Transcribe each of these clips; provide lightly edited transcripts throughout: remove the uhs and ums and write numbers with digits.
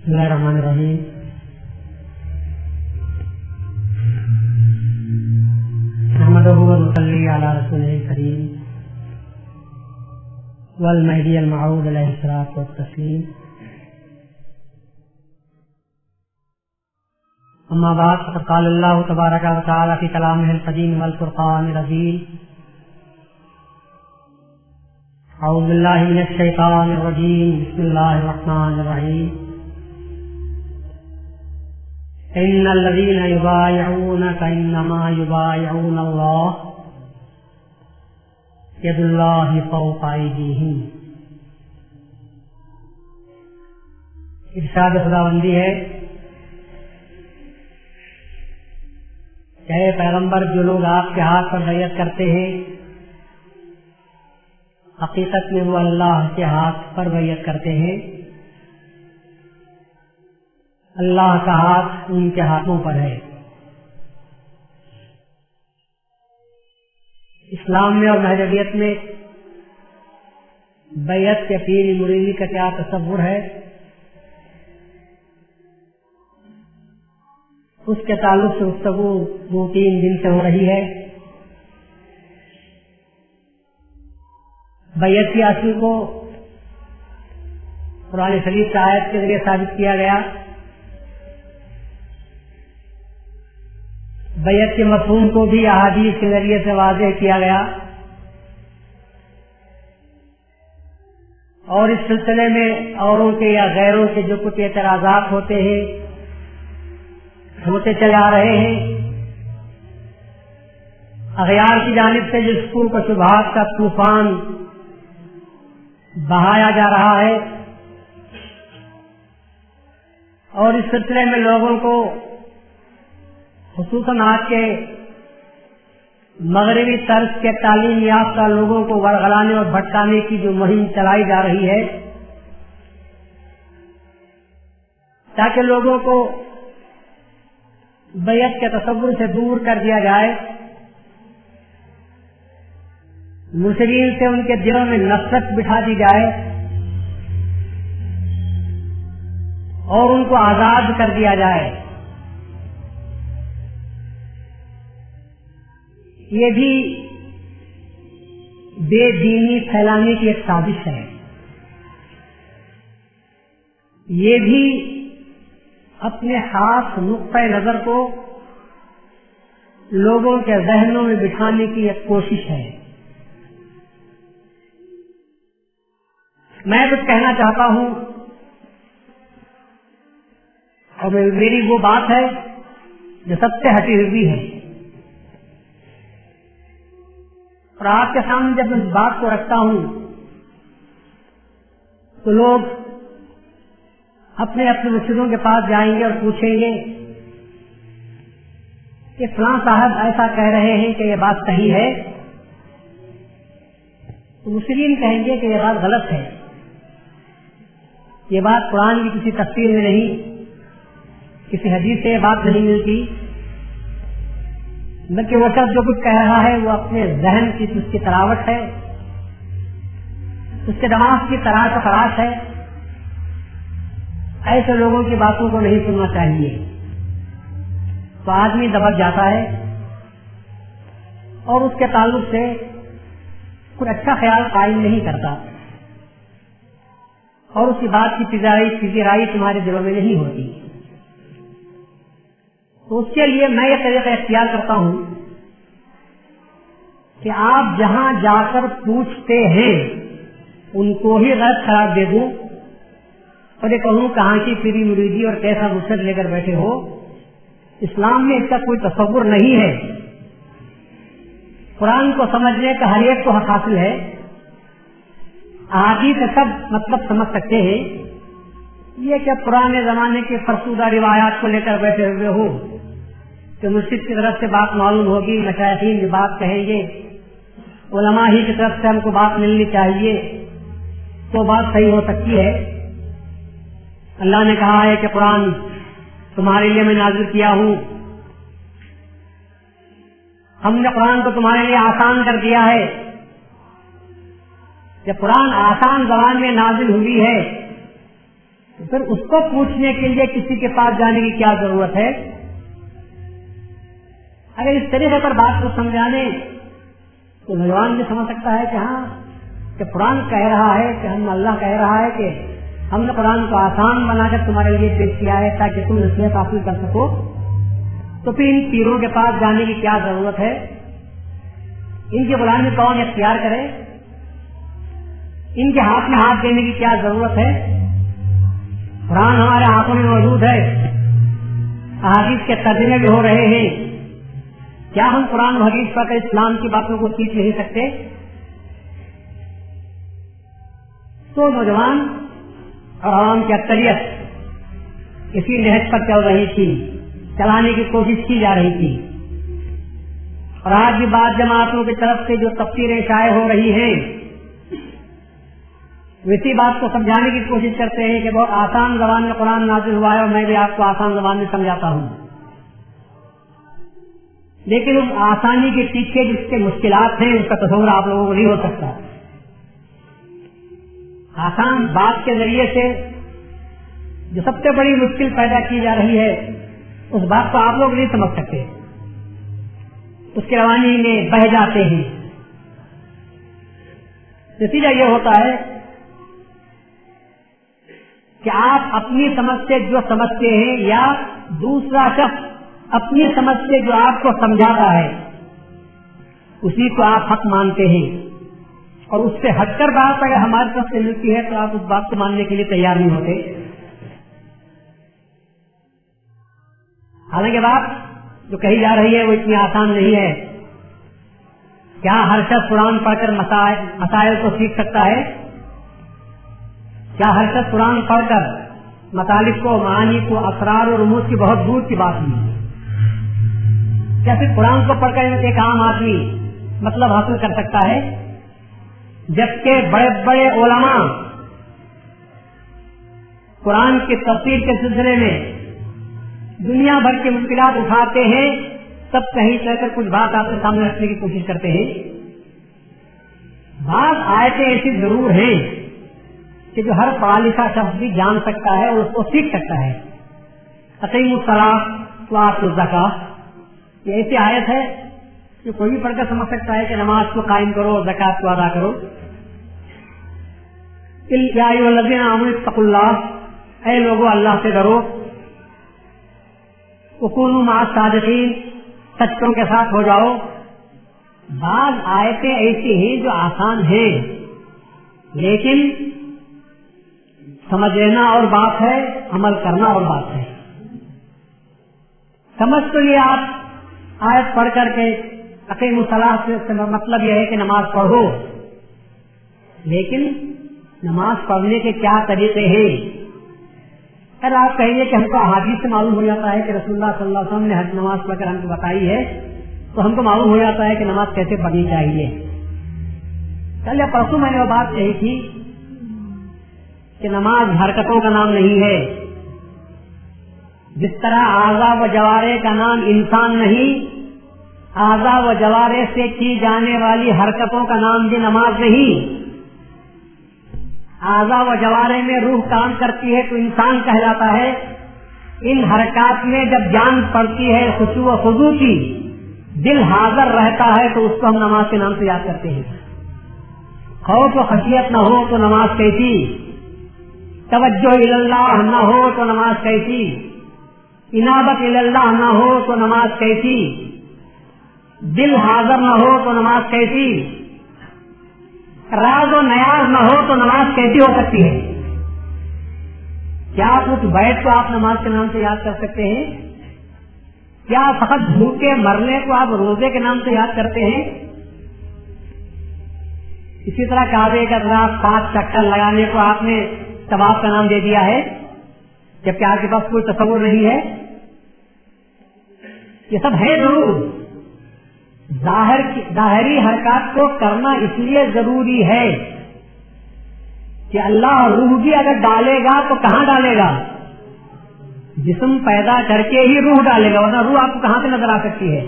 بسم اللہ الرحمن الرحیم. نحمدہ و نصلی علی رسولہ الکریم والمہدی الموعود علیہ الصلاۃ والتسلیم. اما بعد فقد قال اللہ تبارک و تعالی فی کلامہ القدیم والفرقان العظیم. اعوذ باللہ من الشیطان الرجیم. بسم اللہ الرحمن الرحیم. ان الذین یبایعونک انما یبایعون اللہ ید اللہ فوق ایدیہم. ارشاد خداوندی ہے کہ اے پیغمبر، جو لوگ آپ کے ہاتھ پر بیعت کرتے ہیں حقیقت میں وہ اللہ کے ہاتھ پر بیعت کرتے ہیں. اللہ کا ہاتھ ان کے ہاتھوں پر ہے. اسلام میں اور مہذبیت میں بیعت کے پیر مریدی کا کیا تصور ہے، اس کے تعلق سے گفتگو 2-3 دن سے ہو رہی ہے. بیعت کی اصل کو قرآن شریف کی آیت کے ذریعے ثابت کیا گیا. بیعت کے مفہوم کو بھی احادیث کے ذریعے سے واضح کیا گیا، اور اس سلسلے میں اوروں کے یا غیروں کے جو کچھ اعتراضات ہوتے ہیں ہوتے چلے آ رہے ہیں، اغیار کی جانب سے جس کو شبہات کا طوفان بہایا جا رہا ہے، اور اس سلسلے میں لوگوں کو خصوصاً آج کے مغربی طرز کے تعلیم یافتہ لوگوں کو ورغلانے اور بھٹکانے کی جو مہم چلائی جا رہی ہے، تاکہ لوگوں کو بیعت کے تصور سے دور کر دیا جائے، مشرکین سے ان کے دلوں میں نفرت بٹھا دی جائے اور ان کو آزاد کر دیا جائے. یہ بھی بے دینی پھیلانے کی ایک سازش ہے. یہ بھی اپنے خاص نقطۂ نظر کو لوگوں کے ذہنوں میں بٹھانے کی ایک کوشش ہے. میں کچھ کہنا چاہتا ہوں، اور میری وہ بات ہے جو سب سے ہٹی ہوئی ہے، اور آپ کے سامنے جب میں اس بات کو رکھتا ہوں تو لوگ اپنے اپنے مرشدوں کے پاس جائیں گے اور پوچھیں گے کہ فلاں صاحب ایسا کہہ رہے ہیں کہ یہ بات صحیح ہے، تو مسلم کہیں گے کہ یہ بات غلط ہے، یہ بات قرآن کی کسی تفسیر میں نہیں، کسی حدیث سے یہ بات نہیں ملتی، بلکہ وہ شخص جو کچھ کہہ رہا ہے وہ اپنے ذہن کی اس کی تراوٹ ہے، اس کے دماغ کی تراش و خراش ہے. ایسے لوگوں کی باتوں کو نہیں سننا چاہیے. تو آدمی دبک جاتا ہے اور اس کے تعلق سے کوئی اچھا خیال قائم نہیں کرتا، اور اس کی بات کی پذیرائی تمہارے دلوں میں نہیں ہوتی. تو اس کے لیے میں یہ طریقہ اختیار کرتا ہوں کہ آپ جہاں جا کر پوچھتے ہیں ان کو ہی غلط قرار دے دوں اور یہ کہوں کہاں کی پیری مریدی اور کیسا مرشد لے کر بیٹھے ہو. اسلام میں اس کا کوئی تصور نہیں ہے. قرآن کو سمجھنے کا ہر ایک کو حق حاصل ہے. احادیث سے سب مطلب سمجھ سکتے ہیں. یہ کہ پرانے زمانے کے فرسودہ روایات کو لے کر بیٹھے ہوئے ہو کہ مرشد کی طرف سے بات معلوم ہوگی، مشائخین بھی بات کہیں گے، علماء ہی کی طرف سے ہم کو بات ملنی چاہیے تو بات صحیح ہو سکتی ہے. اللہ نے کہا ہے کہ قرآن تمہارے لیے میں نازل کیا ہوں، ہم نے قرآن کو تمہارے لیے آسان کر دیا ہے. جب قرآن آسان زبان میں نازل ہوئی ہے تو پھر اس کو پوچھنے کے لیے کسی کے پاس جانے کی کیا ضرورت ہے؟ اگر اس طریقے پر بات کو سمجھانے تو نوجوان بھی سمجھ سکتا ہے کہ ہاں کہ قرآن کہہ رہا ہے کہ اللہ کہہ رہا ہے کہ ہم نے قرآن کو آسان بنا کر تمہارے لیے پیش کیا ہے تاکہ تم نصیحت حاصل کر سکو، تو پھر ان پیروں کے پاس جانے کی کیا ضرورت ہے؟ ان کی غلامی کون اختیار کرے؟ ان کے ہاتھ میں ہاتھ دینے کی کیا ضرورت ہے؟ قرآن ہمارے ہاتھوں میں موجود ہے، احادیث کے ترجمے بھی ہو رہے ہیں، کیا ہم قرآن و حدیث پر اسلام کی باتوں کو سیکھ نہیں سکتے؟ تو نوجوان اور عوام کی اکثریت اسی نہج پر چل رہی تھی، چلانے کی کوشش کی جا رہی تھی، اور آج بھی بعض جماعتوں کی طرف سے جو تفسیریں شائع ہو رہی ہیں اسی بات کو سمجھانے کی کوشش کرتے ہیں کہ بہت آسان زبان میں قرآن نازل ہوا ہے اور میں بھی آپ کو آسان زبان میں سمجھاتا ہوں، لیکن اس آسانی کے پیچھے جس کے مشکلات ہیں اس کا تصور آپ لوگوں کو نہیں ہو سکتا۔ آسان بات کے ذریعے سے جو سب سے بڑی مشکل پیدا کی جا رہی ہے اس بات کو آپ لوگ نہیں سمجھ سکتے، اس کی روانی میں بہہ جاتے ہیں۔ نتیجہ یہ ہوتا ہے کہ آپ اپنی سمجھ سے جو سمجھتے ہیں یا دوسرا شخص اپنی سمجھ سے جو آپ کو سمجھاتا ہے اسی کو آپ حق مانتے ہیں، اور اس سے ہٹ کر بات اگر ہماری طرف سے ملتی ہے تو آپ اس بات کو ماننے کے لیے تیار نہیں ہوتے۔ حالانکہ بات جو کہی جا رہی ہے وہ اتنی آسان نہیں ہے۔ کیا ہر شخص قرآن پڑھ کر مسائل کو سیکھ سکتا ہے؟ کیا ہر شخص قرآن پڑھ کر مطالب کو، معانی کو، اسرار اور رموز کی بہت دور کی بات نہیں؟ کیا صرف قرآن کو پڑھ کر ایک عام آدمی مطلب حاصل کر سکتا ہے؟ جبکہ بڑے بڑے علماء قرآن کی تفسیر کے سلسلے میں دنیا بھر کی مشکلات اٹھاتے ہیں، تب کہیں کہہ کر کچھ بات آپ کے سامنے رکھنے کی کوشش کرتے ہیں۔ بعض آیتیں ایسی ضرور ہیں کہ جو ہر پڑھا لکھا شخص بھی جان سکتا ہے اور اس کو سیکھ سکتا ہے۔ اقیموا الصلاۃ وآتوا الزکاۃ، یہ ایسی آیت ہے کہ کوئی بھی پڑھ کر سمجھ سکتا ہے کہ نماز کو قائم کرو، زکات کو ادا کرو۔ یا ایھا الذین آمنوا اتقوا اللہ، اے لوگو اللہ سے ڈرو، وکونوا مع الصادقین، سچوں کے ساتھ ہو جاؤ۔ بعض آیتیں ایسی ہیں جو آسان ہیں، لیکن سمجھ لینا اور بات ہے، عمل کرنا اور بات ہے۔ سمجھ تو یہ آپ آیت پڑھ کر کے اقیموا الصلاۃ سے مطلب یہ ہے کہ نماز پڑھو، لیکن نماز پڑھنے کے کیا طریقے ہیں؟ اگر آپ کہیں گے کہ ہم کو احادیث سے معلوم ہو جاتا ہے کہ رسول اللہ صلی اللہ علیہ وسلم نے حج نماز پڑھ کر ہم کو بتائی ہے، تو ہم کو معلوم ہو جاتا ہے کہ نماز کیسے پڑھنی چاہیے۔ کل یا پرسوں میں نے وہ بات کہی تھی کہ نماز حرکتوں کا نام نہیں ہے، جس طرح اعضاء و جوارح کا نام انسان نہیں، اعضاء و جوارح سے کی جانے والی حرکتوں کا نام بھی نماز نہیں۔ اعضاء و جوارح میں روح کام کرتی ہے تو انسان کہلاتا ہے، ان حرکات میں جب جان پڑتی ہے خشوع و خضوع کی، دل حاضر رہتا ہے تو اس کو ہم نماز کے نام سے یاد کرتے ہیں۔ خوف و خشیت نہ ہو تو نماز کیسی، توجہ اللہ نہ ہو تو نماز کیسی، انابت اللہ نہ ہو تو نماز کیسی، دل حاضر نہ ہو تو نماز کیسی، راز و نیاز نہ ہو تو نماز کیسی ہو سکتی ہے؟ کیا کچھ بیٹھ کو آپ نماز کے نام سے یاد کر سکتے ہیں؟ کیا فقط بھوکے مرنے کو آپ روزے کے نام سے یاد کرتے ہیں؟ اسی طرح کعبے کا طرف 5 چکر لگانے کو آپ نے طواف کا نام دے دیا ہے، جبکہ آپ کے پاس کوئی تصور نہیں ہے۔ یہ سب ہے ضرور، ظاہری حرکات کو کرنا اس لیے ضروری ہے کہ اللہ روح بھی اگر ڈالے گا تو کہاں ڈالے گا؟ جسم پیدا کر کے ہی روح ڈالے گا، ورنہ روح آپ کو کہاں سے نظر آ سکتی ہے؟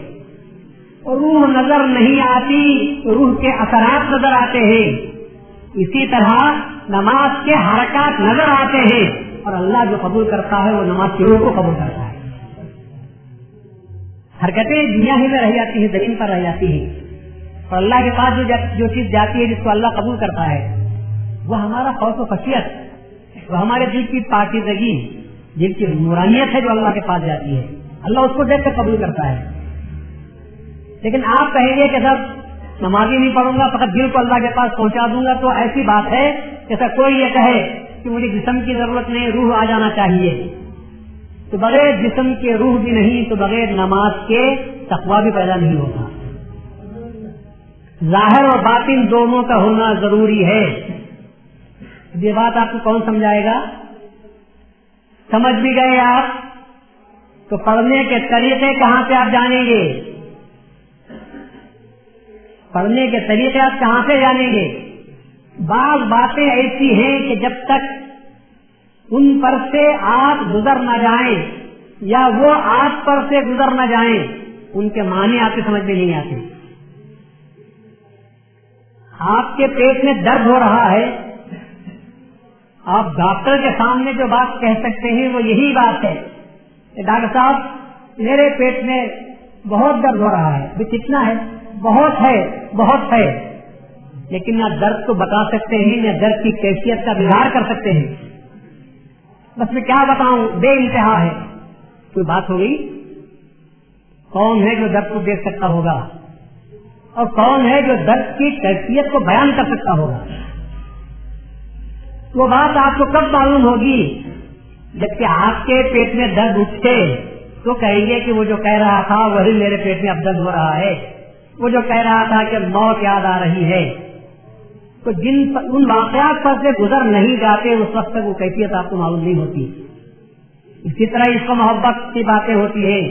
اور روح نظر نہیں آتی، روح کے اثرات نظر آتے ہیں۔ اسی طرح نماز کے حرکات نظر آتے ہیں اور اللہ جو قبول کرتا ہے وہ نماز کی روح کو قبول کرتا ہے. حرکتیں دنیا ہی میں رہ جاتی ہیں, زمین پر رہ جاتی ہیں, اور اللہ کے پاس جو چیز جاتی ہے جس کو اللہ قبول کرتا ہے وہ ہمارا خوف و خشیت, وہ ہمارے دل کی پاکیزگی, دل کی نورانیت ہے جو اللہ کے پاس جاتی ہے. اللہ اس کو دیکھ کر قبول کرتا ہے. لیکن آپ کہیں گے کہ سر نمازی نہیں پڑھوں گا, فقط دل کو اللہ کے پاس پہنچا دوں گا, تو ایسی بات ہے جیسا کوئی یہ کہے کہ مجھے جسم کی ضرورت نہیں, روح آ جانا چاہیے. تو بغیر جسم کے روح بھی نہیں, تو بغیر نماز کے تقویٰ بھی پیدا نہیں ہوتا. ظاہر اور باطن دونوں کا ہونا ضروری ہے. یہ بات آپ کو کون سمجھائے گا؟ سمجھ بھی گئے آپ تو پڑھنے کے طریقے کہاں سے آپ جانیں گے؟ پڑھنے کے طریقے آپ کہاں سے جانیں گے؟ بعض باتیں ایسی ہیں کہ جب تک ان پر سے آپ گزر نہ جائیں یا وہ آپ پر سے گزر نہ جائیں ان کے معنی آپ کی سمجھ میں نہیں آتے. آپ کے پیٹ میں درد ہو رہا ہے, آپ ڈاکٹر کے سامنے جو بات کہہ سکتے ہیں وہ یہی بات ہے کہ ڈاکٹر صاحب میرے پیٹ میں بہت درد ہو رہا ہے. کتنا ہے؟ بہت ہے, بہت ہے. لیکن نہ درد کو بتا سکتے ہیں نہ درد کی کیفیت کا اظہار کر سکتے ہیں. بس میں کیا بتاؤں, بے انتہا ہے. کوئی بات ہو گئی؟ کون ہے جو درد کو دیکھ سکتا ہوگا اور کون ہے جو درد کی کیفیت کو بیان کر سکتا ہوگا؟ وہ بات آپ کو کب معلوم ہوگی؟ جبکہ آپ کے پیٹ میں درد اٹھے تو کہیں گے کہ وہ جو کہہ رہا تھا وہی میرے پیٹ میں اب درد ہو رہا ہے, وہ جو کہہ رہا تھا کہ موت یاد آ رہی ہے. تو ان واقعات پر سے گزر نہیں جاتے اس وقت تک وہ کیفیت آپ کو معلوم نہیں ہوتی. اسی طرح اس کو محبت کی باتیں ہوتی ہیں.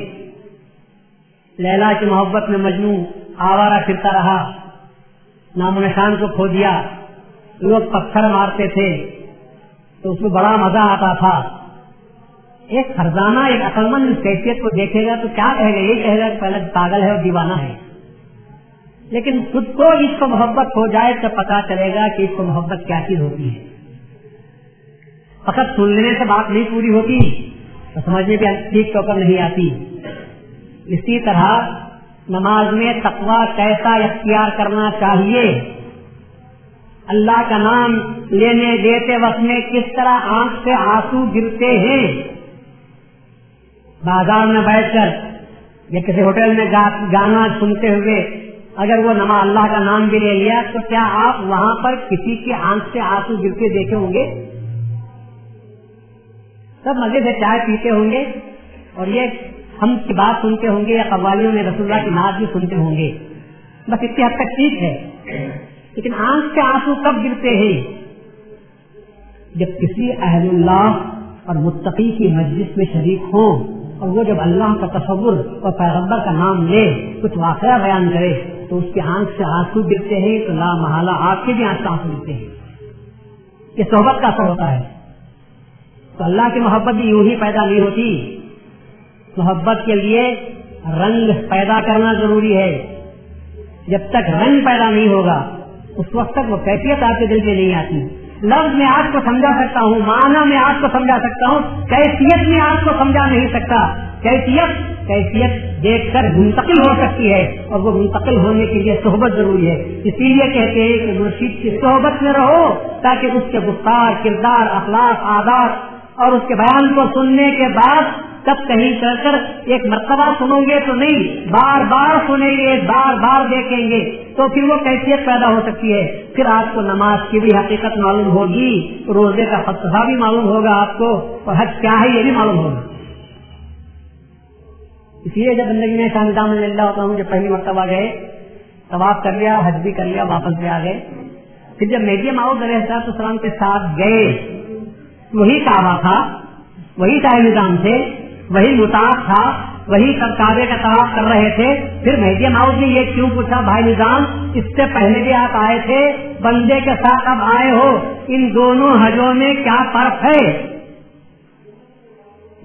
لیلا کی محبت میں مجنو آوارہ پھرتا رہا, نام و نشان کو کھو دیا. لوگ پتھر مارتے تھے تو اس میں بڑا مزہ آتا تھا. ایک فرزانہ ایک عقل مند اس کیفیت کو دیکھے گا تو کیا کہے گا؟ یہ کہے گا کہ پہلے پاگل ہے اور دیوانہ ہے. لیکن خود کو اس کو محبت ہو جائے تو پتا چلے گا کہ اس کو محبت کیا چیز ہوتی ہے. فقط سن لینے سے بات نہیں پوری ہوتی, تو سمجھنے بھی ٹھیک طور پر نہیں آتی. اسی طرح نماز میں تقویٰ کیسا اختیار کرنا چاہیے, اللہ کا نام لینے دیتے وقت میں کس طرح آنکھ سے آنسو گرتے ہیں. بازار میں بیٹھ کر یا کسی ہوٹل میں گانا سنتے ہوئے اگر وہ اللہ کا نام بھی لے لیا تو کیا آپ وہاں پر کسی کی آنکھ سے آنسو گرتے دیکھے ہوں گے؟ سب مزے سے چائے پیتے ہوں گے اور یہ ہم کی بات سنتے ہوں گے یا قوالیوں میں رسول اللہ کی نعت بھی سنتے ہوں گے. بس اتنی حد تک ٹھیک ہے. لیکن آنکھ سے آنسو کب گرتے ہیں؟ جب کسی اہل اللہ اور متقی کی مجلس میں شریک ہوں اور وہ جب اللہ کا تصور اور پیغمبر کا نام لے کچھ واقعہ بیان کرے تو اس کی آنکھ سے آنسو گرتے ہیں, تو لا محالہ آپ کے بھی آنکھ سے آنسو گرتے ہیں. یہ صحبت کا اثر ہوتا ہے. تو اللہ کی محبت بھی یوں ہی پیدا نہیں ہوتی. محبت کے لیے رنگ پیدا کرنا ضروری ہے. جب تک رنگ پیدا نہیں ہوگا اس وقت تک وہ کیفیت آپ کے دل میں نہیں آتی. لفظ میں آپ کو سمجھا سکتا ہوں, معنی میں آپ کو سمجھا سکتا ہوں, کیفیت میں آپ کو سمجھا نہیں سکتا. کیفیت دیکھ کر منتقل ہو سکتی ہے اور وہ منتقل ہونے کے لیے صحبت ضروری ہے. اسی لیے کہتے ہیں کہ مرشد کی صحبت میں رہو تاکہ اس کے گفتار, کردار, اخلاق, عادات اور اس کے بیان کو سننے کے بعد تب کہیں چل کر ایک مرتبہ سنو گے تو نہیں, بار بار سنیں گے, بار بار دیکھیں گے تو پھر وہ کیفیت پیدا ہو سکتی ہے. پھر آپ کو نماز کی بھی حقیقت معلوم ہوگی, روزے کا فلسفہ بھی معلوم ہوگا آپ کو, اور حج کیا ہے یہ بھی معلوم ہوگا. اس لیے جب زندگی میں شاہ نظام اللہ ہوتا ہوں, جب پہلی مرتبہ گئے طواف کر لیا, حج بھی کر لیا, واپس بھی آ گئے. پھر جب مہدی موعود علیہ السلام کے ساتھ گئے, وہی کعبہ تھا, وہی شاہ نظام تھے, وہی مطاف تھا, وہی سب کعبے کا طواف کر رہے تھے. پھر مہدی موعود نے یہ کیوں پوچھا, بھائی نظام اس سے پہلے بھی آپ آئے تھے, بندے کے ساتھ اب آئے ہو, ان دونوں حجوں میں کیا فرق ہے؟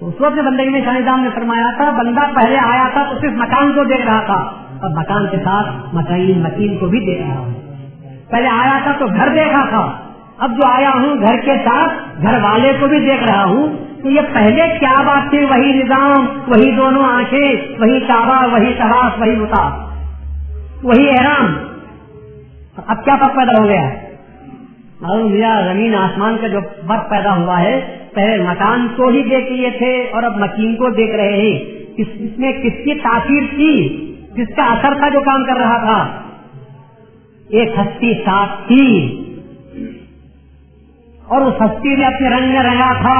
اس وقت بندگی میں شاہ نظام نے فرمایا تھا, بندہ پہلے آیا تھا تو صرف مکان کو دیکھ رہا تھا اور مکان کے ساتھ مکین کو بھی دیکھ رہا تھا. پہلے آیا تھا تو گھر دیکھا تھا, اب جو آیا ہوں گھر کے ساتھ گھر والے کو بھی دیکھ رہا ہوں تو یہ پہلے کیا بات تھی؟ وہی نظام، وہی دونوں آنکھیں، وہی کعبہ، وہی طواف، وہی مطاف، وہی احرام. اب کیا فرق پیدا ہو گیا ہے؟ معلوم ہوا زمین آسمان کا جو فرق پیدا ہوا ہے، پہلے مکان کو ہی دیکھ لیے تھے اور اب مکین کو دیکھ رہے ہیں. اس میں کس کی تاثیر تھی، جس کا اثر تھا جو کام کر رہا تھا؟ ایک ہستی ساتھ تھی اور اس ہستی نے اپنے رنگ میں رنگا تھا.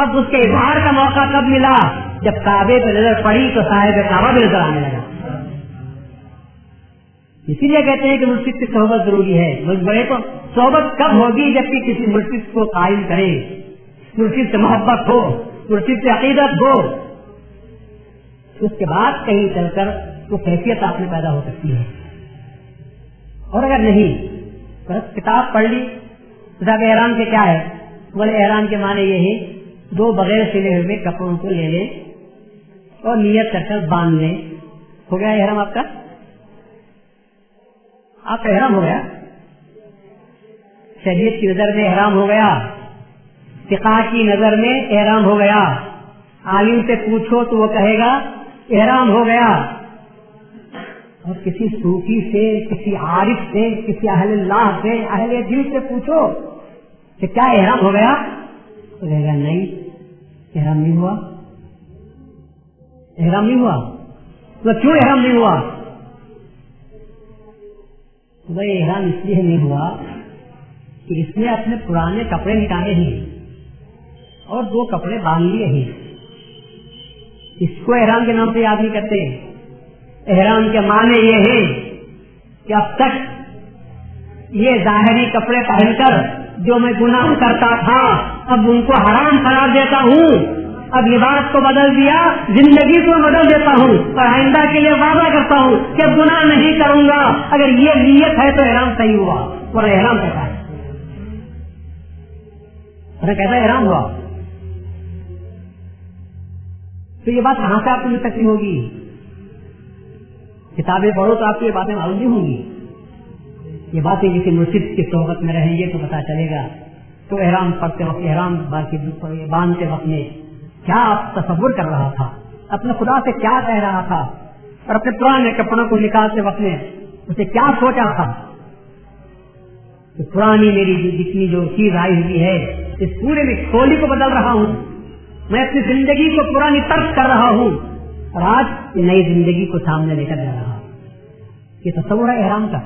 اب اس کے اظہار کا موقع کب ملا؟ جب کعبے پہ نظر پڑی تو صاحب کعبہ بھی نظر آنے لگا. اسی لیے کہتے ہیں کہ مرشد کی صحبت ضروری ہے. بڑے کو صحبت کب ہوگی؟ جبکہ کسی مرشد کو قائم کرے، مرشد سے محبت ہو، مرشد سے عقیدت ہو، اس کے بعد کہیں چل کر وہ کیفیت آپ میں پیدا ہو سکتی ہے. اور اگر نہیں بس کتاب پڑھ لی، کتاب احرام کے کیا ہے؟ بولے احرام کے معنی یہ ہے دو بغیر سلے ہوئے کپڑوں کو لے لیں اور نیت کر کر باندھ لیں. ہو گیا احرام آپ کا؟ آپ کا احرام ہو گیا. شریعت کی نظر میں احرام ہو گیا، فقہ کی نظر میں احرام ہو گیا. عالم سے پوچھو تو وہ کہے گا احرام ہو گیا. اور کسی صوفی سے، کسی عارف سے، کسی اہل اللہ سے، اہل دل سے پوچھو کہ کیا احرام ہو گیا؟ تو کہے گا نہیں، احرام نہیں ہوا. احرام نہیں ہوا. تو کیوں احرام نہیں ہوا؟ بھائی احرام اس لیے نہیں ہوا کہ اس نے اپنے پرانے کپڑے نکالے ہیں اور دو کپڑے باندھ لیے ہیں. اس کو احرام کے نام سے یاد نہیں کرتے. احرام کے معنی یہ ہے کہ اب تک یہ ظاہری کپڑے پہن کر جو میں گناہ کرتا تھا اب ان کو حرام قرار دیتا ہوں. اب لباس کو بدل دیا، زندگی کو بدل دیتا ہوں اور آئندہ کے لیے وعدہ کرتا ہوں کہ گناہ نہیں کروں گا. اگر یہ نیت ہے تو احرام صحیح ہوا. اور احرام کہتا ہے کہتا ہے احرام ہوا. تو یہ بات کہاں سے آپ کو مل سکتی ہوگی؟ کتابیں پڑھو تو آپ کو یہ باتیں معلوم نہیں ہوں گی. یہ باتیں کسی مرشد کی صحبت میں رہیں گے تو پتا چلے گا. تو احرام پڑھتے وقت، احرام باندھتے وقت میں کیا آپ تصور کر رہا تھا، اپنے خدا سے کیا کہہ رہا تھا، اور اپنے پرانے کپڑوں کو نکالتے وقت میں اسے کیا سوچا تھا کہ پرانی میری جتنی جو چیز آئی ہوئی ہے اس پورے میں کھولی کو بدل رہا ہوں، میں اپنی زندگی کو پرانی ترک کر رہا ہوں اور آج نئی زندگی کو سامنے لے کر جا رہا ہوں. یہ تصور ہے احرام کا.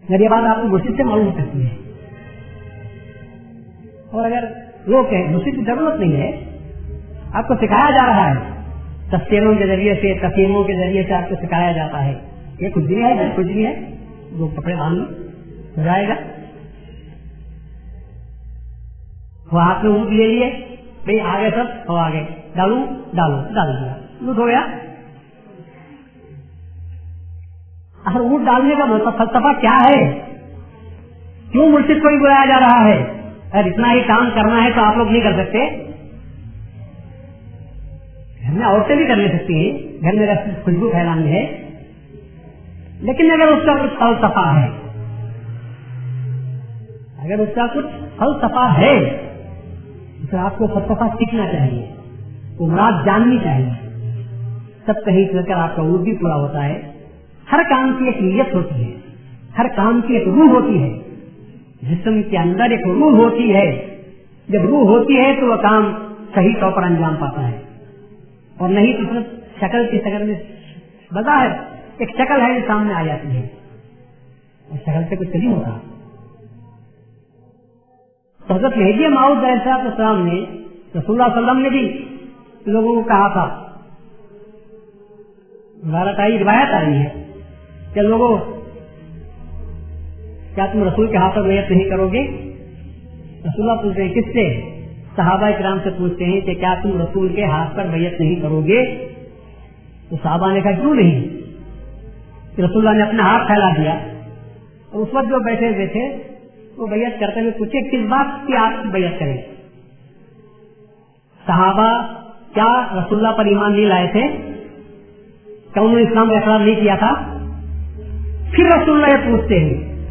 اگر یہ بات آپ کو مرشد سے معلوم ہو سکتی ہے. اور اگر وہ کہ مرشد کی ضرورت نہیں ہے، آپ کو سکھایا جا رہا ہے تفسیروں کے ذریعے سے، تقسیموں کے ذریعے سے آپ کو سکھایا جاتا ہے یہ کچھ بھی ہے، کچھ بھی ہے، وہ کپڑے باندھ ہو جائے گا. وہ ہاتھ میں اونٹ لے لیے، بھائی آگے سب اور آگے ڈالوں ڈالو ڈال دیا، اونٹ ہو گیا. اگر اونٹ ڈالنے کا فلسفہ کیا ہے؟ کیوں مرشد کو ہی بلایا جا رہا ہے؟ اگر اتنا ہی کام کرنا ہے تو آپ لوگ نہیں کر سکتے؟ گھر میں عورتیں بھی کر لے سکتی ہیں، گھر میں خوشبو پھیلانی ہے. لیکن اگر اس کا کچھ فلسفہ ہے، اگر اس کا کچھ فلسفہ ہے تو آپ کو فلسفہ سیکھنا چاہیے، وہ مراد جاننی چاہیے. تب کہیں چل کر آپ کا عروج بھی پورا ہوتا ہے. ہر کام کی ایک نیت ہوتی ہے، ہر کام کی ایک روح ہوتی ہے. جسم کے اندر ایک روح ہوتی ہے. جب روح ہوتی ہے تو وہ کام صحیح طور پر انجام پاتا ہے، اور نہیں تو صرف شکل کی شکل میں بظاہر ایک شکل ہے جو سامنے آ جاتی ہے اور شکل سے کچھ نہیں ہوتا. حضرت مہدی موعود علیہ السلام نے رسول اللہ صلی اللہ علیہ وسلم نے بھی لوگوں کو کہا تھا، روایت آئی ہے کہ لوگوں کیا تم رسول کے ہاتھ پر بیعت نہیں کرو گے؟ رسول اللہ پوچھتے ہیں کس سے؟ صحابہ کرام سے پوچھتے ہیں کہ کیا تم رسول کے ہاتھ پر بیعت نہیں کرو گے؟ تو صحابہ نے کہا کیوں نہیں؟ کہ رسول اللہ نے اپنا ہاتھ پھیلا دیا اور اس وقت جو بیٹھے ہوئے تھے وہ بیعت کرتے ہوئے پوچھے کس بات کی آپ کی بیعت کریں؟ صحابہ کیا رسول اللہ پر ایمان نہیں لائے تھے؟ کیا انہوں نے اسلام کا اقرار نہیں کیا تھا؟ پھر رسول اللہ یہ پوچھتے ہیں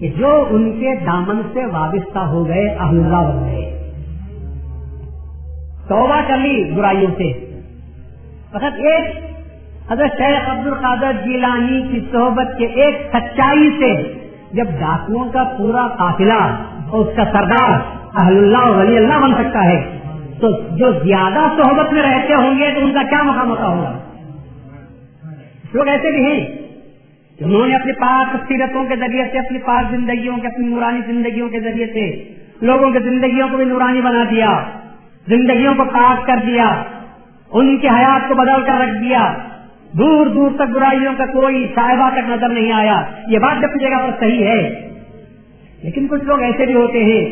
کہ جو ان کے دامن سے وابستہ ہو گئے اہلُاللہ بن گئے، توبہ کر لی برائیوں سے. فقط ایک حضرت شیخ عبد القادر جیلانی کی صحبت کے ایک سچائی سے جب ڈاکوؤں کا پورا قافلہ اور اس کا سردار اہلُاللہ ولی اللہ بن سکتا ہے تو جو زیادہ صحبت میں رہتے ہوں گے تو ان کا کیا مقام ہوتا ہوگا. لوگ ایسے بھی ہیں انہوں نے اپنی پاک سیرتوں کے ذریعے سے، اپنی پاک زندگیوں کے، اپنی نورانی زندگیوں کے ذریعے سے لوگوں کی زندگیوں کو بھی نورانی بنا دیا، زندگیوں کو پاک کر دیا، ان کی حیات کو بدل کر رکھ دیا، دور دور تک برائیوں کا کوئی صاحبہ تک نظر نہیں آیا. یہ بات جب جگہ پر صحیح ہے. لیکن کچھ لوگ ایسے بھی ہوتے ہیں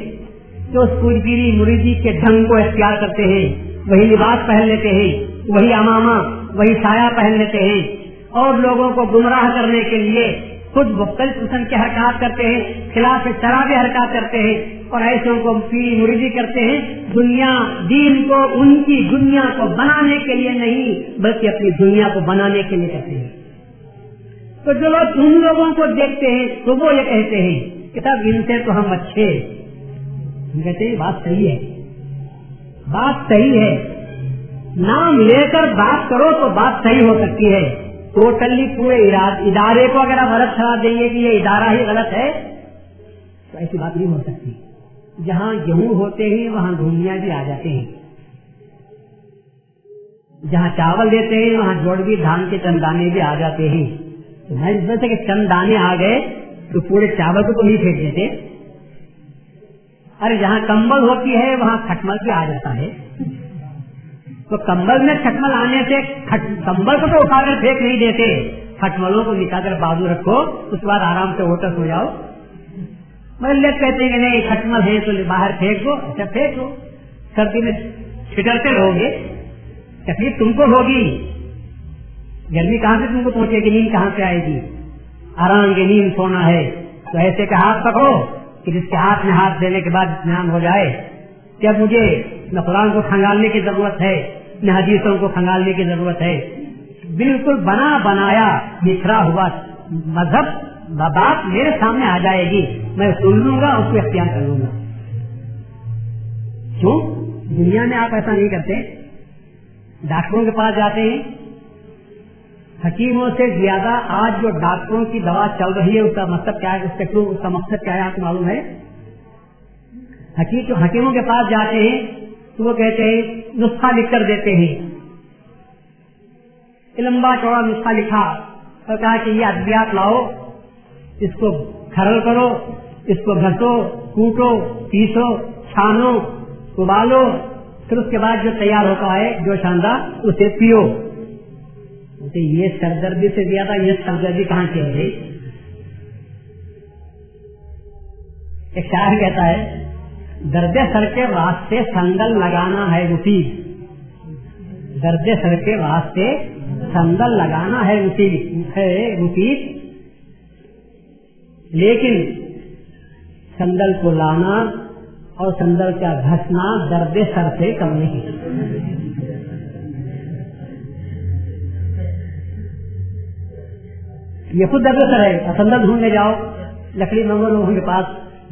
جو اس پوری پیری مریدی کے ڈھنگ کو اختیار کرتے ہیں، وہی لباس پہن لیتے ہیں، وہی امامہ وہی سایہ پہن لیتے ہیں اور لوگوں کو گمراہ کرنے کے لیے خود مختلف قسم کی حرکات کرتے ہیں، خلاف شرابی حرکات کرتے ہیں اور ایسوں کو پیری مریدی کرتے ہیں. دنیا دین کو ان کی دنیا کو بنانے کے لیے نہیں بلکہ اپنی دنیا کو بنانے کے لیے کرتے ہیں. تو جو لوگ ان لوگوں کو دیکھتے ہیں تو وہ یہ کہتے ہیں کہ تب ان سے تو ہم اچھے. کہتے ہیں بات صحیح ہے، بات صحیح ہے، نام لے کر بات کرو تو بات صحیح ہو سکتی ہے. ٹوٹلی پورے ادارے کو اگر آپ غلط ٹھہرا دیں گے کہ یہ ادارہ ہی غلط ہے تو ایسی بات نہیں ہو سکتی. جہاں گیہوں ہوتے ہیں وہاں گھومیاں بھی آ جاتے ہیں، جہاں چاول دیتے ہیں وہاں جوڑ بھی دھان کے چند دانے بھی آ جاتے ہیں. میں اس وجہ سے کہ چند دانے آ گئے تو پورے چاول کو نہیں پھینک دیتے. ارے جہاں کمبل ہوتی ہے وہاں کھٹمل بھی آ جاتا ہے. تو کمبل میں کھٹمل آنے سے کمبل کو تو اٹھا کر پھینک نہیں دیتے، کھٹملوں کو نکال کر بازو رکھو، اس کے بعد آرام سے ہوٹل سو جاؤ. مطلب کہتے ہیں کہ نہیں کھٹمل ہے تو باہر پھینک دو. اچھا پھینک دو، سردی میں چھٹرتے رہو گے تکلیف تم کو ہوگی. گرمی کہاں سے تم کو پہنچے گی، نیند کہاں سے آئے گی. آرام کی نیند سونا ہے تو ایسے کا ہاتھ پکڑو کہ جس کے ہاتھ میں ہاتھ دینے کے بعد اطمینان ہو جائے کہ اب مجھے نہ قرآن کو کھنگالنے کی ضرورت ہے نہ حدیثوں کو کھنگالنے کی ضرورت ہے. بالکل بنا بنایا بکھرا ہوا مذہب بات میرے سامنے آ جائے گی، میں سن لوں گا، اس کو اختیار کر لوں گا. کیوں دنیا میں آپ ایسا نہیں کرتے؟ ڈاکٹروں کے پاس جاتے ہیں، حکیموں سے زیادہ آج جو ڈاکٹروں کی دوا چل رہی ہے اس کا مقصد کیا ہے، اس کا مقصد کیا ہے آپ کو معلوم ہے؟ حکیموں کے پاس جاتے ہیں تو وہ کہتے ہیں نسخہ لکھ کر دیتے ہیں، لمبا چوڑا نسخہ لکھا اور کہا کہ یہ ادویات لاؤ، اس کو کھرل کرو، اس کو گھسو، کوٹو، پیسو، چھانو، ابالو، پھر اس کے بعد جو تیار ہوتا ہے جو شاندار اسے پیو. یہ سردردی سے زیادہ یہ سردردی کہاں کی ہے؟ ایک شاعر کہتا ہے درد سر کے واسطے سنگل لگانا ہے مفید، درد سر کے واسطے سنگل لگانا ہے مفید، لیکن سنگل کو لانا اور سنگل کا گھسنا درد سر سے کم نہیں. یہ خود درد سر ہے. سنگل ڈھونڈنے جاؤ، لکڑی منگو لوگوں کے پاس،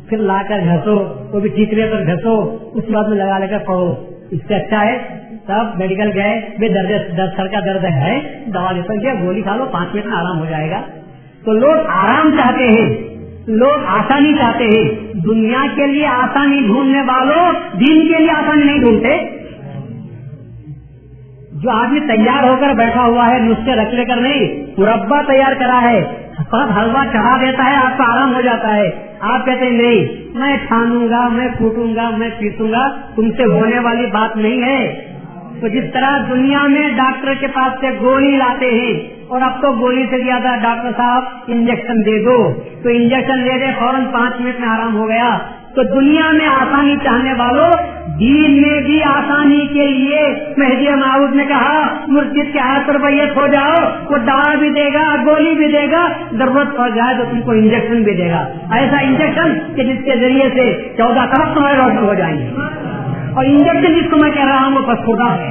پھر لا کر گھسو، وہ بھی ٹھیک پر گھسو، اس کے بعد میں لگا لے کر پڑھو. اس سے اچھا ہے تب میڈیکل گئے، بے درد سر کا درد ہے دوا لے کر گولی کھا لو، 5 منٹ میں آرام ہو جائے گا. تو لوگ آرام چاہتے ہیں، لوگ آسانی چاہتے ہیں. دنیا کے لیے آسانی ڈھونڈنے والوں دین کے لیے آسانی نہیں ڈھونڈتے. جو آدمی تیار ہو کر بیٹھا ہوا ہے نسخے رکھ لے کر نہیں، مربع تیار کرا ہے، حلوہ چڑھا دیتا ہے، آپ کا آرام ہو جاتا ہے. آپ کہتے ہیں نہیں میں چھانوں گا، میں پھوٹوں گا، میں پیسوں گا. تم سے ہونے والی بات نہیں ہے. تو جس طرح دنیا میں ڈاکٹر کے پاس سے گولی لاتے ہیں اور اب تو گولی سے زیادہ ڈاکٹر صاحب انجیکشن دے دو، تو انجیکشن لے دے فوراً 5 منٹ میں آرام ہو گیا. تو دنیا میں آسانی چاہنے والوں دین میں بھی آسانی کے لیے مہدی موعود نے کہا مسجد کے ہاتھ پر بیعت ہو جاؤ، وہ دوا بھی دے گا، گولی بھی دے گا، ضرورت پڑ جائے تو تم کو انجیکشن بھی دے گا. ایسا انجیکشن کہ جس کے ذریعے سے 14 طرف تمہارے روشن ہو جائیں گے. اور انجیکشن جس کو میں کہہ رہا ہوں وہ بس خدا ہے.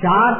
4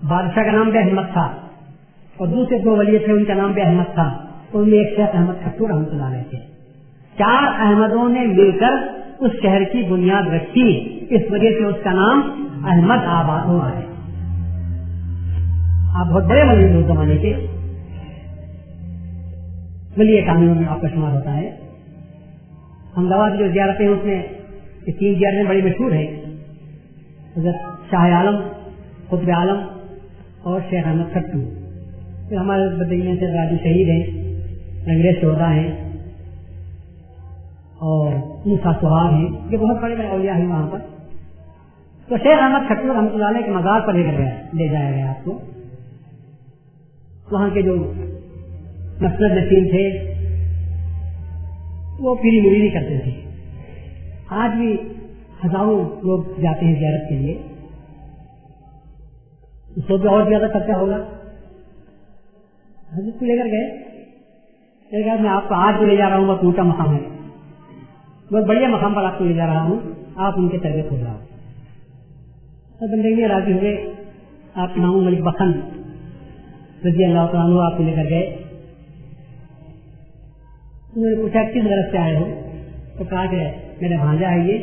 بادشاہ کا نام بھی احمد تھا اور دوسرے 2 ولی تھے ان کا نام بھی احمد تھا. ان میں ایک شیخ احمد کھٹو رحمۃ اللہ علیہ تھے. 4 احمدوں نے مل کر اس شہر کی بنیاد رکھی. اس وجہ سے اس کا نام احمد آباد ہوا ہے. آپ بہت بڑے ولی اس زمانے کے ولی کاملوں میں آپ کا شمار ہوتا ہے. احمدآباد جو زیارتیں ہیں اس میں 3 زیارتیں بڑی مشہور ہیں. حضرت شاہ عالم، قطب عالم اور شیخ احمد کھٹو. پھر ہمارے بدگی سے راجو شہید ہیں، انگریز شہدا ہیں اور موسیٰ سہار ہیں. یہ بہت بڑے بڑے اولیاء ہیں وہاں پر. تو شیخ احمد کھٹو رحمۃ اللہ علیہ کے مزار پر لے جایا گیا آپ کو. وہاں کے جو مسند نشین تھے وہ پیری مریدی کرتے تھے. آج بھی ہزاروں لوگ جاتے ہیں زیارت کے لیے. اس کو اور زیادہ خرچہ ہوگا. حضرت کو لے کر گئے، میں آپ کو آج جو لے جا رہا ہوں بہت اونچا مقام ہے، بہت بڑھیا مقام پر آپ کو لے جا رہا ہوں، آپ ان کے تربیت ہو جاؤ. بندے میں راضی ہوئے. آپ امام ملک بخند رضی اللہ تعالیٰ عنہ آپ کو لے کر گئے. انہوں نے پوچھا کس غرض سے آئے ہو؟ تو کہا کہ میرا بھانجا ہے یہ،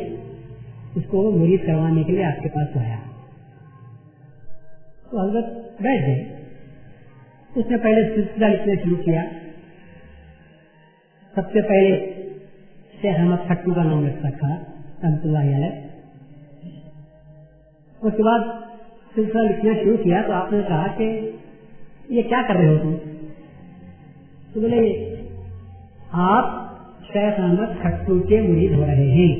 اس کو مرید کروانے کے لیے آپ کے پاس آیا. تو حضرت بیٹھ گئے. اس نے پہلے سلسلہ لکھنا شروع کیا. سب سے پہلے شیخ احمد کھٹو کا نام رکھا رحمۃ اللہ علیہ. اس کے بعد سلسلہ لکھنا شروع کیا تو آپ نے کہا کہ یہ کیا کر رہے ہو تم؟ تو بولے آپ شیخ احمد کھٹو کے مرید ہو رہے ہیں.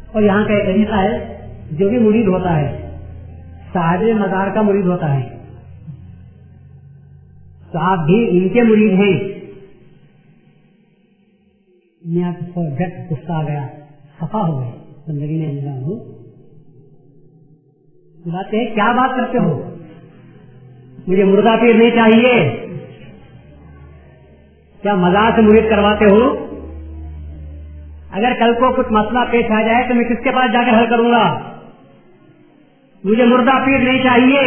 اور یہاں کا ایک طریقہ ہے، جو بھی مرید ہوتا ہے صاحب مزار کا مرید ہوتا ہے، تو آپ بھی ان کے مرید ہیں. میاں کو غصہ آ گیا، خفا ہو گئے. زندگی میں بتاتے ہیں کیا بات کرتے ہو، مجھے مردہ پیر نہیں چاہیے، کیا مزار سے مرید کرواتے ہو؟ اگر کل کو کچھ مسئلہ پیش آ جائے تو میں کس کے پاس جا کر حل کروں گا؟ مجھے مردہ پیر نہیں چاہیے،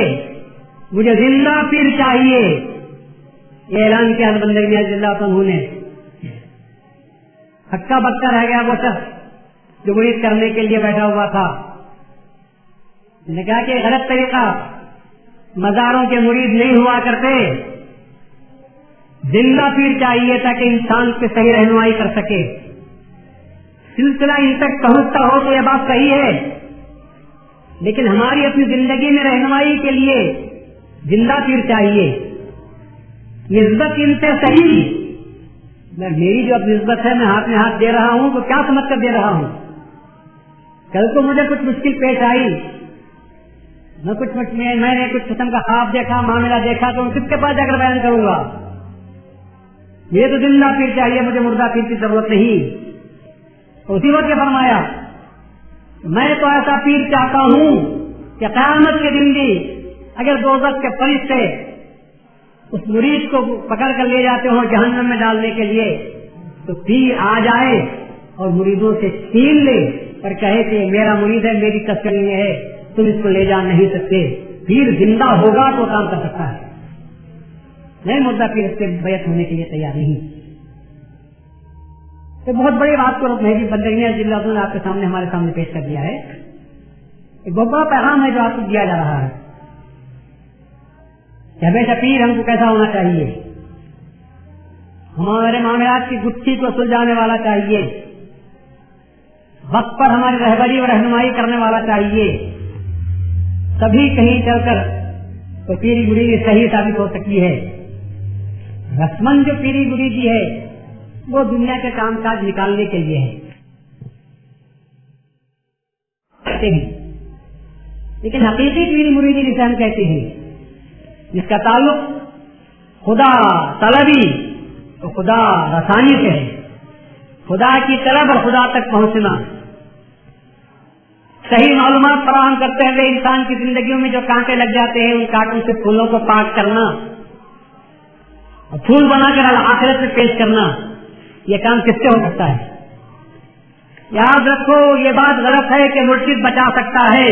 مجھے زندہ پیر چاہیے. یہ اعلان کیا بندگی اللہ عنہ نے. ہکا بکا رہ گیا وہ شخص جو مرید کرنے کے لیے بیٹھا ہوا تھا. نے کہا کہ غلط طریقہ، مزاروں کے مرید نہیں ہوا کرتے، زندہ پیر چاہیے تاکہ انسان پہ صحیح رہنمائی کر سکے. سلسلہ ان تک پہنچتا ہو تو یہ بات صحیح ہے، لیکن ہماری اپنی زندگی میں رہنمائی کے لیے زندہ پیر چاہیے. نسبت ان سے صحیح، میری جو اب نسبت ہے میں ہاتھ میں ہاتھ دے رہا ہوں تو کیا سمجھ کر دے رہا ہوں؟ کل کو مجھے کچھ مشکل پیش آئی، میں نے کچھ قسم کا خواب دیکھا، معاملہ دیکھا، تو کس کے پاس جا کر بیان کروں گا؟ یہ تو زندہ پیر چاہیے، مجھے مردہ پیر کی ضرورت نہیں. اسی وقت یہ فرمایا میں تو ایسا پیر چاہتا ہوں کہ قیامت کے دن بھی اگر دوزخ کے فرشتے اس مرید کو پکڑ کر لے جاتے ہوں جہنم میں ڈالنے کے لیے، تو پیر آ جائے اور مریدوں سے چھین لے اور کہے کہ میرا مرید ہے، میری کسٹڈی میں ہے، تم اس کو لے جا نہیں سکتے. پیر زندہ ہوگا تو کام کر سکتا ہے، نہیں مردہ پیر اس سے بیعت ہونے کے لیے تیار نہیں. تو بہت بڑی بات کو مہدی بندگی اللہ نے آپ کے سامنے ہمارے سامنے پیش کر دیا ہے. ایک بہت بڑا پیغام ہے جو آپ کو دیا جا رہا ہے کہ ہمیشہ پیر ہم کو کیسا ہونا چاہیے، ہمارے معاملات کی گتھی کو سلجھانے والا چاہیے، وقت پر ہماری رہبری اور رہنمائی کرنے والا چاہیے. تبھی کہیں چل کر تو پیری مریدی صحیح ثابت ہو سکتی ہے. رسمن جو پیری مریدی ہے وہ دنیا کے کام کاج نکالنے کے لیے ہے، لیکن حقیقی پیری مریدی جسے ہم کہتے ہیں جس کا تعلق خدا طلبی تو خدا رسانی سے ہے، خدا کی طلب اور خدا تک پہنچنا، صحیح معلومات فراہم کرتے ہوئے انسان کی زندگیوں میں جو کانٹے لگ جاتے ہیں ان کانٹوں سے پھولوں کو پاک کرنا اور پھول بنا کر آخرت میں پیش کرنا، یہ کام کس سے ہو سکتا ہے؟ یاد رکھو یہ بات غلط ہے کہ مرشد بچا سکتا ہے.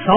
100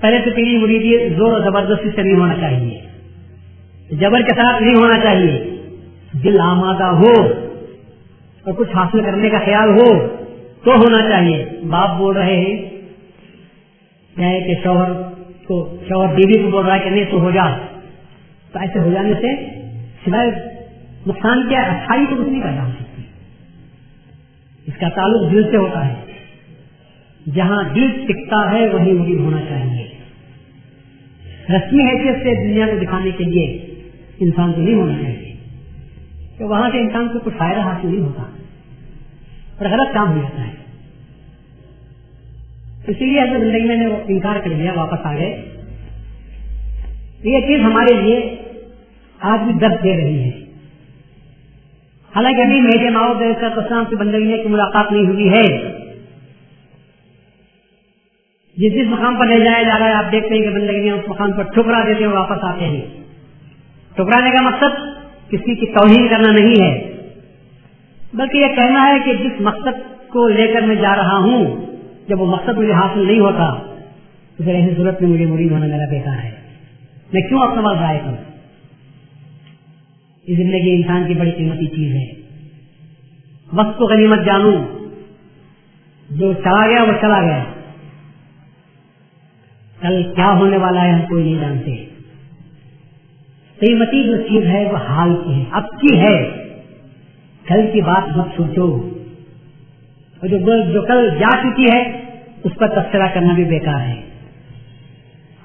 پہلے تو پیر مریدی زور و زبردستی سے نہیں ہونا چاہیے, جبر کے ساتھ نہیں ہونا چاہیے. دل آمادہ ہو اور کچھ حاصل کرنے کا خیال ہو تو ہونا چاہیے. باپ بول رہے ہیں کہ شوہر بیوی کو بول رہا ہے کہ نہیں تو ہو جا, تو ایسے ہو جانے سے سوائے نقصان کیا, اچھائی تو کچھ نہیں پیدا ہو سکتی. اس کا تعلق دل سے ہوتا ہے. جہاں دل ٹکتا ہے وہیں مرید ہونا چاہیے. رسمی حیثیت سے دنیا کو دکھانے کے لیے انسان کو نہیں ہونا چاہیے, کہ وہاں سے انسان کو کچھ فائدہ حاصل نہیں ہوتا اور غلط کام ہو جاتا ہے. اسی لیے ایسے زندگی میں نے انکار کر دیا, واپس آ گئے. یہ چیز ہمارے لیے آج بھی درد دے رہی ہے. حالانکہ ابھی میرے ماؤد اسلام کی بندگی کی ملاقات نہیں ہوئی ہے. جس مقام پر لے جایا جا رہا ہے آپ دیکھتے ہیں کہ بندگی اس مقام پر ٹھکرا دیتے ہیں, واپس آتے ہیں. ٹھکرانے کا مقصد کسی کی توہین کرنا نہیں ہے, بلکہ یہ کہنا ہے کہ جس مقصد کو لے کر میں جا رہا ہوں, جب وہ مقصد مجھے حاصل نہیں ہوتا تو پھر ایسی صورت میں مجھے مرید ہونا میرا بیکار ہے. میں کیوں اپنا وقت ضائع کروں؟ یہ زندگی انسان کی بڑی قیمتی چیز ہے. وقت کو غنیمت جانوں, جو چلا گیا وہ چلا گیا. کل کیا ہونے والا ہے ہم کوئی نہیں جانتے. قیمتی جو چیز ہے وہ حال کی ہے, اب کی ہے. کل کی بات مت سوچو, اور جو کل جا چکی ہے اس پر تبصرہ کرنا بھی بیکار ہے.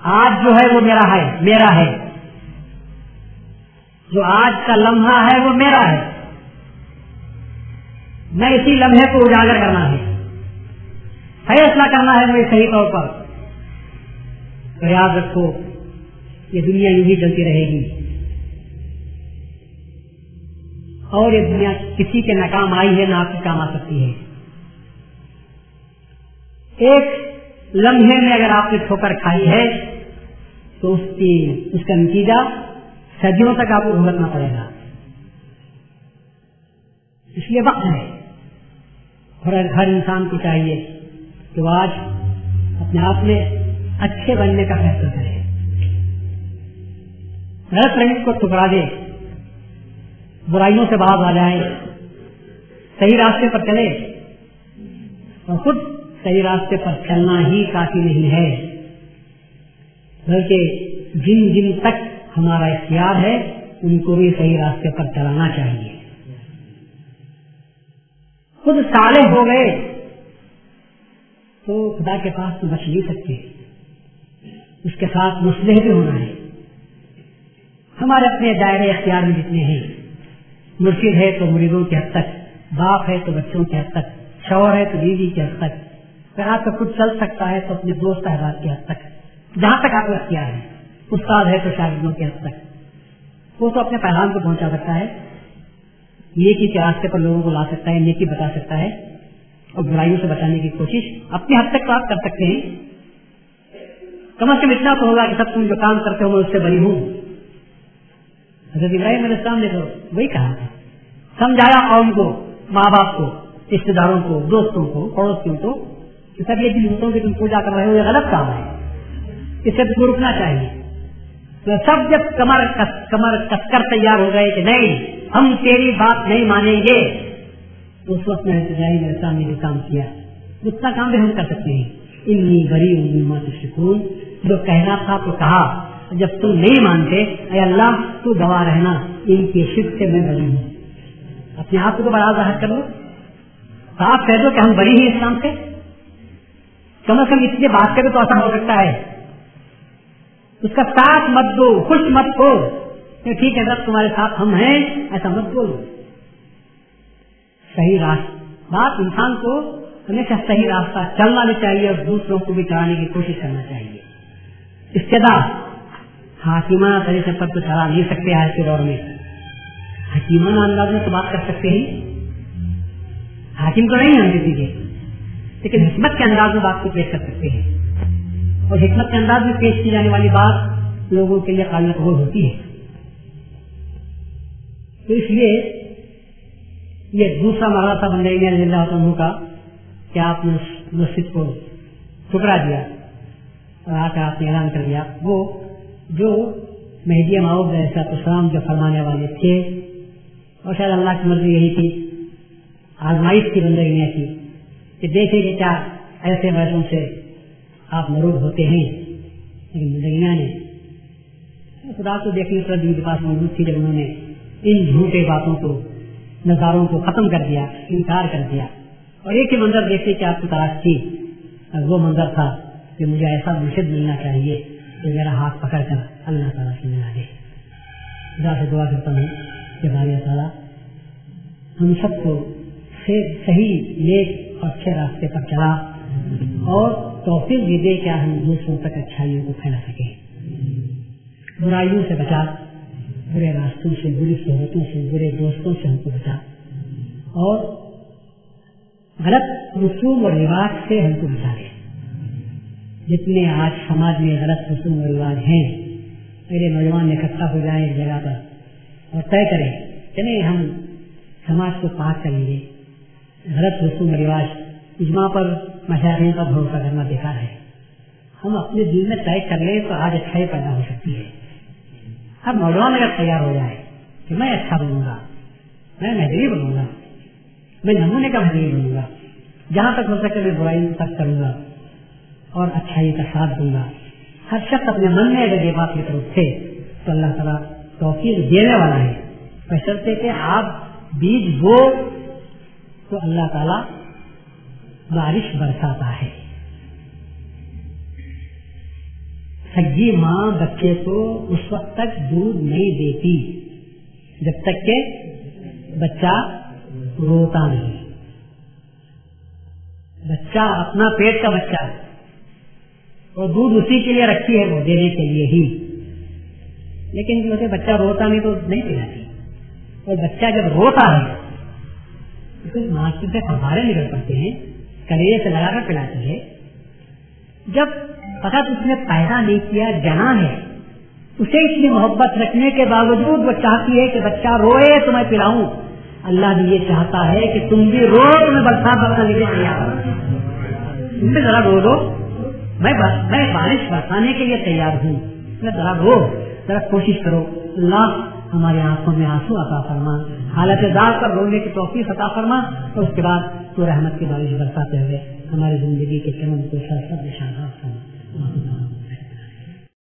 آج جو ہے وہ میرا ہے. جو آج کا لمحہ ہے وہ میرا ہے. میں اسی لمحے کو اجاگر کرنا ہے, فیصلہ کرنا ہے مجھے صحیح طور پر. تو یاد رکھو یہ دنیا یوں ہی چلتی رہے گی, اور یہ دنیا کسی کے ناکام آئی ہے نہ آپ کے کام آ سکتی ہے. ایک لمحے میں اگر آپ نے ٹھوکر کھائی ہے تو اس کا نتیجہ صدیوں تک آپ کو بھگتنا پڑے گا. اس لیے وقت ہے, اور ہر انسان کو چاہیے کہ وہ آج اپنے آپ میں اچھے بننے کا فیصلہ کرے, غلط رنگ کو ٹکرا دے, برائیوں سے باز آ جائے, صحیح راستے پر چلے. اور خود صحیح راستے پر چلنا ہی کافی نہیں ہے, بلکہ جن تک ہمارا اختیار ہے ان کو بھی صحیح راستے پر چلانا چاہیے. خود صالح ہو گئے تو خدا کے پاس تو بچ نہیں سکتے, اس کے ساتھ مصلح بھی ہونا ہے. ہمارے اپنے دائرے اختیار میں جتنے ہیں, مرشد ہے تو مریدوں کے حد تک, باپ ہے تو بچوں کے حد تک, شوہر ہے تو بیوی کے حد تک, اگر آپ کا خود چل سکتا ہے تو اپنے دوست احباب کے حد تک, جہاں تک آپ کو اختیار ہے. استاد ہے تو شاگردوں کے حد تک, وہ تو اپنے پیغام کو پہنچا سکتا ہے, نیکی کے راستے پر لوگوں کو لا سکتا ہے, نیکی بتا سکتا ہے, اور برائیوں سے بچانے کی کوشش اپنے حد تک آپ کر سکتے ہیں. کم از کم اتنا تو ہوگا کہ سب تم جو کام کرتے ہو میں اس سے بری ہوں. حضرت ابراہیم علیہ السلام نے تو وہی کہا تھا, سمجھایا قوم کو, ماں باپ کو, رشتے داروں کو, دوستوں کو, پڑوسیوں کو کہ سب یہ جن بتوں کی تم پوجا کر رہے ہو یہ غلط کام ہے, اس سے تم رکنا چاہیے. تو سب جب کمر کس کر تیار ہو گئے کہ نہیں ہم تیری بات نہیں مانیں گے, تو اس وقت میں ابراہیم علیہ السلام نے جو کام کیا اتنا کام بھی ہم کر سکتے ہیں. انی بری مما تشرکون, جو کہنا تھا تو کہا, جب تم نہیں مانتے اے اللہ تو گواہ رہنا ان کے شرک سے میں بری ہوں. اپنے آپ کو بڑا ظاہر کر لو, آپ کہہ دو کہ ہم بری ہیں اسلام سے. کم از کم اتنی بات کرے تو ایسا ہو سکتا ہے. اس کا ساتھ مت دو, خوش مت ہو کہ ٹھیک ہے سب تمہارے ساتھ ہم ہیں, ایسا مت بولو. صحیح راستہ بات, انسان کو ہمیشہ صحیح راستہ چلنا بھی چاہیے اور دوسروں کو بھی چلانے کی کوشش کرنا چاہیے. استدار حاکمانہ طریقے پر تو چلا نہیں سکتے آج کے دور میں. حکیمانہ انداز میں تو بات کر سکتے ہیں, حاکم تو نہیں ہم کسی کے, لیکن حکمت کے انداز میں بات کو پیش کر سکتے ہیں. اور حکمت کے انداز میں پیش کی جانے والی بات لوگوں کے لیے قابل قبول ہوتی ہے. تو اس لیے یہ دوسرا مرحلہ تھا بندگی اللہ عنہ کا کہ آپ نے مسجد کو ٹھکرا دیا, اور آ کر آپ نے اعلان کر دیا وہ جو مہدی موعود علیہ السلام جو فرمانے والے تھے، اور شاید اللہ کی مرضی یہی تھی، آزمائش کی بندگی میں تھی کہ دیکھے کہ کیا ایسے ویسوں سے آپ مرود ہوتے ہیں. لیکن زندگیاں نے خدا کو دیکھنے پر دل کے پاس موجود تھی جب انہوں نے ان جھوٹے باتوں کو، نظاروں کو ختم کر دیا، انکار کر دیا، اور ایک ہی منظر دیکھتے کہ آپ کی تلاش تھی، اور وہ منظر تھا کہ مجھے ایسا مرشد ملنا چاہیے کہ میرا ہاتھ پکڑ کر اللہ تعالیٰ سے ملا دے. خدا سے دعا کرتا ہوں کہ باری تعالیٰ ہم سب کو صحیح نیک اور اچھے راستے پر چلا اور توفیق بھی دے کہ ہم دوسروں تک اچھائیوں کو پھیلا سکیں، برائیوں سے بچا، برے راستوں سے، بری صحبتوں سے، برے دوستوں سے ہم کو بچا، اور غلط رسوم اور رواج سے ہم کو بچا دے. جتنے آج سماج میں غلط رسوم و رواج ہیں، میرے نوجوان اکٹھا ہو جائیں ایک جگہ پر اور طے کریں کہ نہیں ہم سماج کو پاک کریں گے. غلط رسوم و رواج اجماع پر مشاہدین پر بھروسہ کرنا بیکار ہے. ہم اپنے دل میں طے کر لیں تو آج اچھائی پیدا ہو سکتی ہے. ہر نوجوان اگر تیار ہو جائے کہ میں اچھا بنوں گا، میں مہدوی بنوں گا، میں نمونے کا مہدوی بنوں گا، جہاں تک ہو سکے میں برائی کو ترک کروں گا اور اچھائی کا ساتھ دوں گا. ہر شخص اپنے من میں اگر یہ بات لے کر اٹھے تو اللہ تعالیٰ توفیق دینے والا ہے، بشرطے کہ آپ بیج بو تو اللہ تعالیٰ بارش برساتا ہے. سجی ماں بچے کو اس وقت تک دودھ نہیں دیتی جب تک کہ بچہ روتا نہیں. بچہ اپنا پیٹ کا بچہ ہے اور دودھ اسی کے لیے رکھی ہے، وہ دینے کے لیے ہی. لیکن جو بچہ روتا نہیں تو نہیں پلاتی، اور بچہ جب روتا ہے تو ماسٹر سے فوارے نکل پڑتے ہیں، کلیجے سے لگا کر پلاتی ہے. جب فقط اس نے پیدا نہیں کیا، جنا ہے، اسے اتنی محبت رکھنے کے باوجود وہ چاہتی ہے کہ بچہ روئے تو میں پلاؤں. اللہ بھی یہ چاہتا ہے کہ تم بھی رو تو میں برسا لیجیے تم بھی ذرا رو دو، میں بارش برسانے کے لیے تیار ہوں، میں ذرا رو، ذرا کوشش کرو. اللہ ہمارے آنکھوں میں آنسو عطا فرما، حالت دار پر رونے کی توفیق عطا فرما، اور اس کے بعد تو رحمت کی بارش برساتے ہوئے ہماری زندگی کے چمن کو سرسبز نشانات فرما.